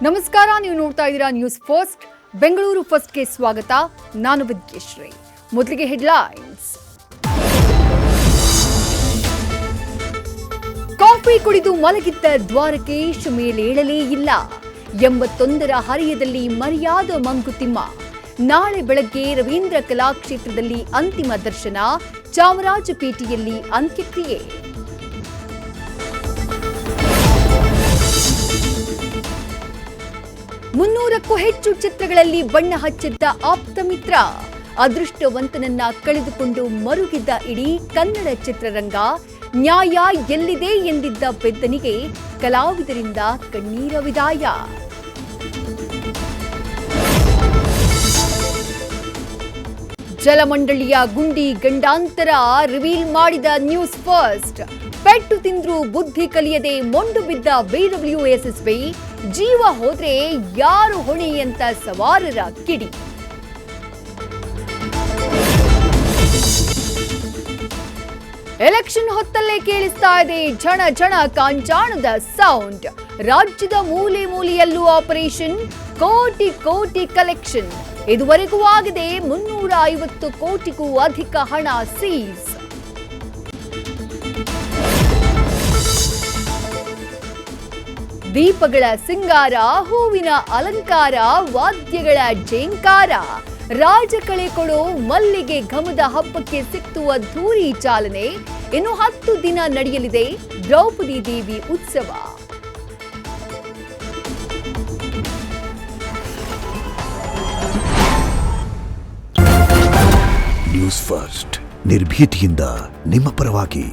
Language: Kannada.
ನಮಸ್ಕಾರ, ನೀವು ನೋಡ್ತಾ ಇದ್ದೀರಾ ನ್ಯೂಸ್ ಫಸ್ಟ್. ಬೆಂಗಳೂರು ಫಸ್ಟ್ಗೆ ಸ್ವಾಗತ. ನಾನು ವಿದ್ಯಶ್ರೀ. ಮೊದಲಿಗೆ ಹೆಡ್ಲೈನ್ಸ್. ಕಾಫಿ ಕುಡಿದು ಮಲಗಿದ್ದ ದ್ವಾರಕೇಶ್ ಮೇಲೇಳಲೇ ಇಲ್ಲ. 81ರ ಹರೆಯದಲ್ಲಿ ಮರೆಯಾದ ಮಂಕುತಿಮ್ಮ. ನಾಳೆ ಬೆಳಗ್ಗೆ ರವೀಂದ್ರ ಕಲಾಕ್ಷೇತ್ರದಲ್ಲಿ ಅಂತಿಮ ದರ್ಶನ, ಚಾಮರಾಜಪೇಟೆಯಲ್ಲಿ ಅಂತ್ಯಕ್ರಿಯೆ. ಮುನ್ನೂರಕ್ಕೂ ಹೆಚ್ಚು ಚಿತ್ರಗಳಲ್ಲಿ ಬಣ್ಣ ಹಚ್ಚಿದ್ದ ಆಪ್ತ ಮಿತ್ರ. ಅದೃಷ್ಟವಂತನನ್ನ ಕಳೆದುಕೊಂಡು ಮರುಗಿದ್ದ ಇಡೀ ಕನ್ನಡ ಚಿತ್ರರಂಗ. ನ್ಯಾಯ ಎಲ್ಲಿದೆ ಎಂದಿದ್ದ ಪೆದ್ದನಿಗೆ ಕಲಾವಿದರಿಂದ ಕಣ್ಣೀರ ವಿದಾಯ. ಜಲಮಂಡಳಿಯ ಗುಂಡಿ ಗಂಡಾಂತರ ರಿವೀಲ್ ಮಾಡಿದ ನ್ಯೂಸ್ ಫಸ್ಟ್. ಪೆಟ್ಟು ತಿಂದ್ರೂ ಬುದ್ಧಿ ಕಲಿಯದೆ ಮೊಂಡು ಬಿದ್ದ ಬಿಡಬ್ಲ್ಯೂಎಸ್ಎಸ್ಬಿ. ಜೀವ ಹೋದ್ರೆ ಯಾರು ಹೊಣೆ ಅಂತ ಸವಾರರ ಕಿಡಿ. ಎಲೆಕ್ಷನ್ ಹೊತ್ತಲ್ಲೇ ಕೇಳಿಸ್ತಾ ಇದೆ ಝಣ ಝಣ ಕಾಂಚಾಣದ ಸೌಂಡ್. ರಾಜ್ಯದ ಮೂಲೆ ಮೂಲೆಯಲ್ಲೂ ಆಪರೇಷನ್, ಕೋಟಿ ಕೋಟಿ ಕಲೆಕ್ಷನ್. ಇದುವರೆಗೂ ಆಗಿದೆ 350 ಕೋಟಿಗೂ ಅಧಿಕ ಹಣ ಸೀಸ್. ದೀಪಗಳ ಸಿಂಗಾರ, ಹೂವಿನ ಅಲಂಕಾರ, ವಾದ್ಯಗಳ ಝೇಂಕಾರ. ರಾಜ ಕಳೆ ಕೊಡೋ ಮಲ್ಲಿಗೆ ಘಮದ ಹಬ್ಬಕ್ಕೆ ಸಿಕ್ತು ಅದ್ಧೂರಿ ಚಾಲನೆ. ಇನ್ನು 10 ದಿನ ನಡೆಯಲಿದೆ ದ್ರೌಪದಿ ದೇವಿ ಉತ್ಸವ. ನ್ಯೂಸ್ ಫಸ್ಟ್, ನಿರ್ಭೀತಿಯಿಂದ ನಿಮ್ಮ ಪರವಾಗಿ.